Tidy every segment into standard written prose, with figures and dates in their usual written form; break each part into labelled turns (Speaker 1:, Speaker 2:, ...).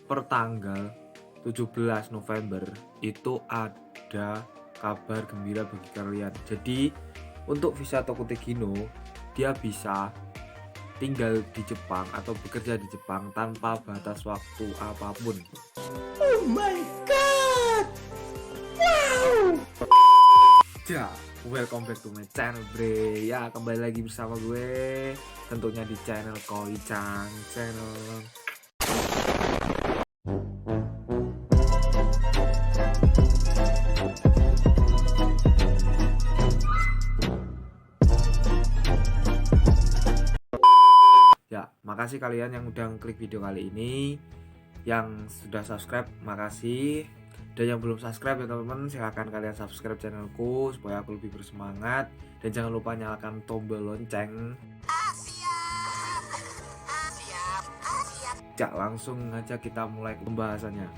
Speaker 1: per tanggal 17 November itu ada kabar gembira bagi kalian. Jadi untuk visa Tokotegino dia bisa tinggal di Jepang atau bekerja di Jepang tanpa batas waktu apapun.
Speaker 2: Oh my god! Wow!
Speaker 1: Ya, welcome back to my channel, bre. Ya, kembali lagi bersama gue tentunya di channel Koi-chan Channel. Ya, makasih kalian yang udah klik video kali ini. Yang sudah subscribe, makasih. Dan yang belum subscribe ya teman-teman, silahkan kalian subscribe channelku supaya aku lebih bersemangat. Dan jangan lupa nyalakan tombol lonceng. Ya, langsung aja kita mulai pembahasannya.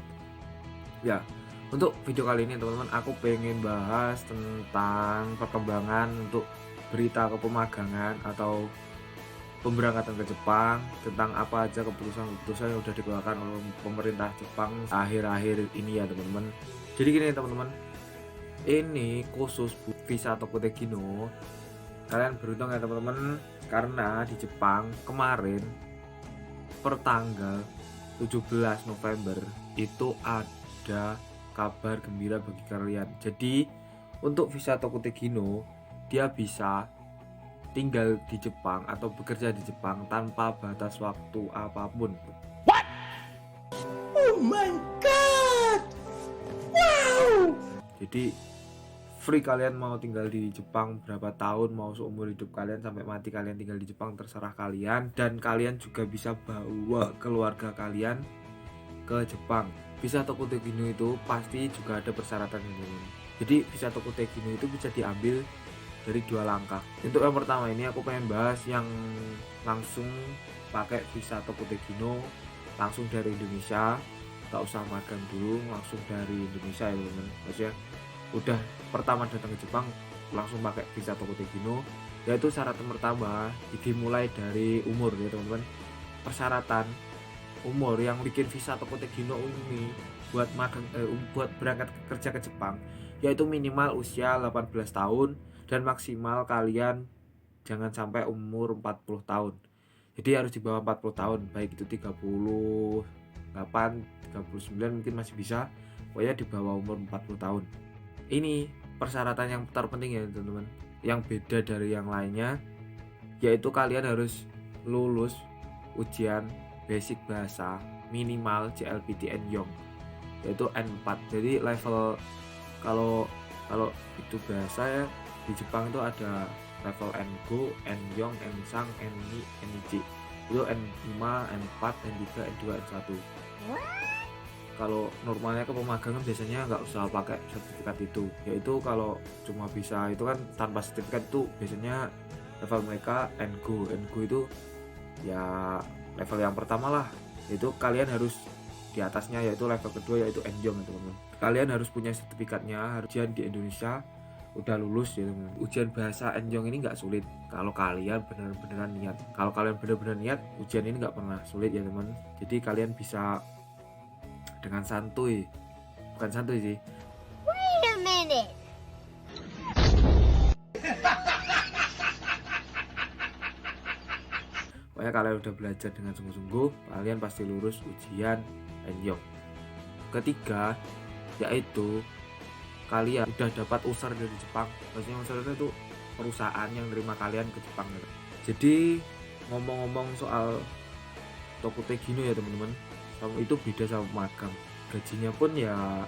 Speaker 1: Ya, untuk video kali ini teman-teman, aku pengen bahas tentang perkembangan untuk berita kepemagangan atau pemberangkatan ke Jepang, tentang apa aja keputusan-keputusan yang sudah dikeluarkan oleh pemerintah Jepang akhir-akhir ini ya teman-teman. Jadi gini teman-teman, ini khusus visa Tokotegino. Kalian beruntung ya teman-teman, karena di Jepang kemarin per tanggal 17 November itu ada kabar gembira bagi kalian. Jadi untuk visa Tokotegino dia bisa tinggal di Jepang atau bekerja di Jepang tanpa batas waktu apapun.
Speaker 2: What? Oh my god! Wow!
Speaker 1: Jadi free, kalian mau tinggal di Jepang berapa tahun, mau seumur hidup kalian sampai mati kalian tinggal di Jepang, terserah kalian. Dan kalian juga bisa bawa keluarga kalian ke Jepang. Visa Tokotegino itu pasti juga ada persyaratan ini. Jadi visa Tokotegino itu bisa diambil dari dua langkah. Untuk yang pertama ini aku pengen bahas yang langsung pakai visa Tokotegino langsung dari Indonesia, gak usah magang dulu, langsung dari Indonesia ya teman-teman. Maksudnya udah pertama datang ke Jepang langsung pakai visa Tokotegino, yaitu syarat pertama dimulai dari umur ya teman-teman. Persyaratan umur yang bikin visa Tokotegino ini buat magang buat berangkat kerja ke Jepang yaitu minimal usia 18 tahun dan maksimal kalian jangan sampai umur 40 tahun. Jadi harus di bawah 40 tahun, baik itu 38, 39 mungkin masih bisa, pokoknya di bawah umur 40 tahun. Ini persyaratan yang terpenting ya teman-teman, yang beda dari yang lainnya, yaitu kalian harus lulus ujian basic bahasa minimal JLPTN Young, yaitu N4. Jadi level kalau itu bahasa ya di Jepang itu ada level N-Go, N-Young, N-Sang, N-Ni, N-Ichi. Itu N5, N4, N3, N2, N1. Kalau normalnya ke pemagangan biasanya nggak usah pakai sertifikat itu, yaitu kalau cuma bisa itu kan tanpa sertifikat itu biasanya level mereka N-Go. N-Go itu ya level yang pertama lah, itu kalian harus di atasnya yaitu level kedua yaitu N-Young teman-teman. Kalian harus punya sertifikatnya, harus ujian di Indonesia udah lulus ya teman. Ujian bahasa N-Young ini nggak sulit kalau kalian bener-beneran niat. Kalau kalian bener-bener niat, ujian ini nggak pernah sulit ya teman. Jadi kalian bisa dengan santuy, bukan santuy sih,
Speaker 3: Wait a minute.
Speaker 1: pokoknya kalian udah belajar dengan sungguh-sungguh, kalian pasti lulus ujian N-Young. Ketiga yaitu kalian udah dapat user dari Jepang. Maksudnya user itu perusahaan yang nerima kalian ke Jepang gitu. Jadi ngomong-ngomong soal Tokotegino ya teman-teman, itu beda sama magang. Gajinya pun ya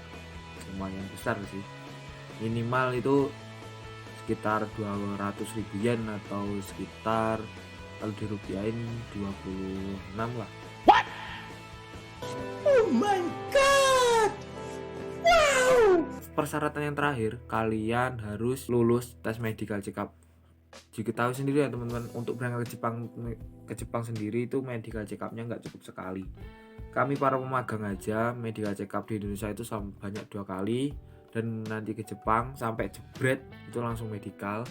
Speaker 1: lumayan besar sih, minimal itu sekitar 200.000 yen atau sekitar kalau dirupiahin 26 lah.
Speaker 2: What? Oh my god! Wow!
Speaker 1: Persyaratan yang terakhir, kalian harus lulus tes medical check up. Jika tahu sendiri ya teman-teman, untuk berangkat ke Jepang sendiri itu medical check up-nya nggak cukup sekali. Kami para pemagang aja medical check up di Indonesia itu banyak 2 kali, dan nanti ke Jepang sampai jebret itu langsung medical.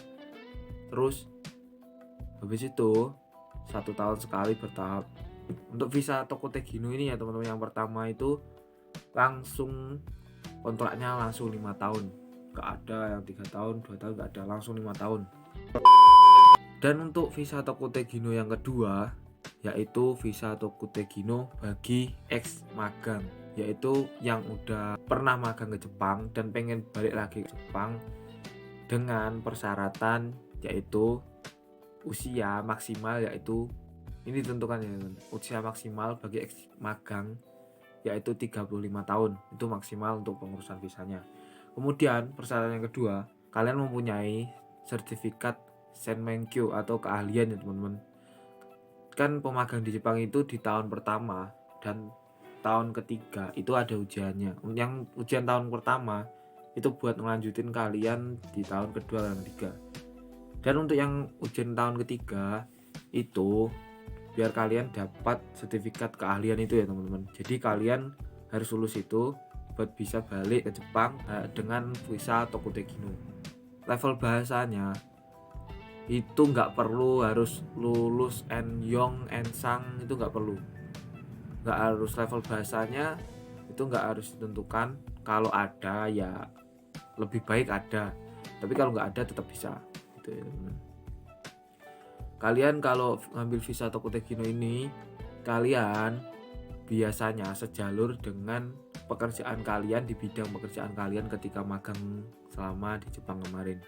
Speaker 1: Terus habis itu 1 tahun sekali bertahap Untuk visa Tokute Gino ini ya teman-teman, yang pertama itu langsung kontraknya langsung 5 tahun, gak ada yang 3 tahun 2 tahun, gak ada, langsung 5 tahun. Dan untuk visa Tokute Gino yang kedua yaitu visa Tokute Gino bagi ex magang, yaitu yang udah pernah magang ke Jepang dan pengen balik lagi ke Jepang dengan persyaratan yaitu usia maksimal, yaitu ini ditentukan ya, usia maksimal bagi ex magang yaitu 35 tahun, itu maksimal untuk pengurusan visanya. Kemudian persyaratan yang kedua, kalian mempunyai sertifikat Senmenkyo atau keahlian ya teman-teman. Kan pemagang di Jepang itu di tahun pertama dan tahun ketiga itu ada ujiannya. Yang ujian tahun pertama itu buat ngelanjutin kalian di tahun kedua dan ketiga. Dan untuk yang ujian tahun ketiga itu biar kalian dapat sertifikat keahlian itu ya teman-teman. Jadi kalian harus lulus itu buat bisa balik ke Jepang dengan visa Tokute Gino. Level bahasanya itu nggak perlu harus lulus Enyong, Ensang, itu nggak perlu, nggak harus level bahasanya itu nggak harus ditentukan. Kalau ada ya lebih baik ada, tapi kalau nggak ada tetap bisa gitu ya teman. Kalian kalau ngambil visa Tokute Gino ini kalian biasanya sejalur dengan pekerjaan kalian di bidang pekerjaan kalian ketika magang selama di Jepang kemarin.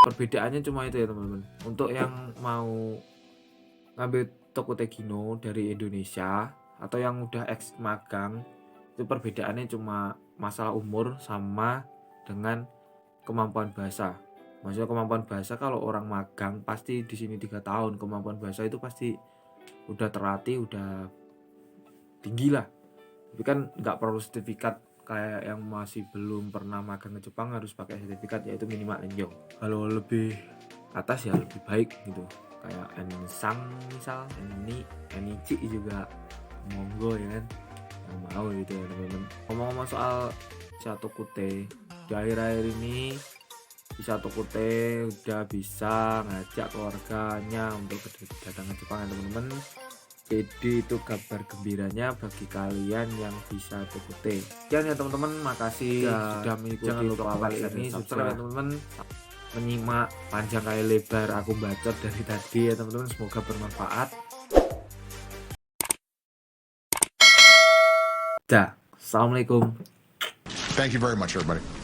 Speaker 1: Perbedaannya cuma itu ya teman-teman. Untuk yang mau ngambil Tokute Gino dari Indonesia atau yang udah ex magang, itu perbedaannya cuma masalah umur sama dengan kemampuan bahasa. Maksudnya kemampuan bahasa, kalau orang magang pasti di sini 3 tahun, kemampuan bahasa itu pasti udah terlatih, udah tinggi lah. Tapi kan nggak perlu sertifikat kayak yang masih belum pernah magang ke Jepang harus pakai sertifikat, yaitu minimal Enyong. Kalau lebih atas ya lebih baik gitu, kayak Ensang misal, Enichi juga monggo ya kan, yang mau gitu ya teman-teman. Ngomong-ngomong soal visa Tokute, di akhir-akhir ini visa Tokute udah bisa ngajak keluarganya untuk datang ke Jepang ya teman-teman. Jadi itu kabar gembiranya bagi kalian yang bisa Tokute. Sekian ya teman-teman, makasih sudah mengikuti. Jangan lupa like ini, subscribe ya teman-teman, menyimak panjang kali lebar aku bacot dari tadi ya teman-teman. Semoga bermanfaat. Dah, assalamualaikum.
Speaker 4: Thank you very much, everybody.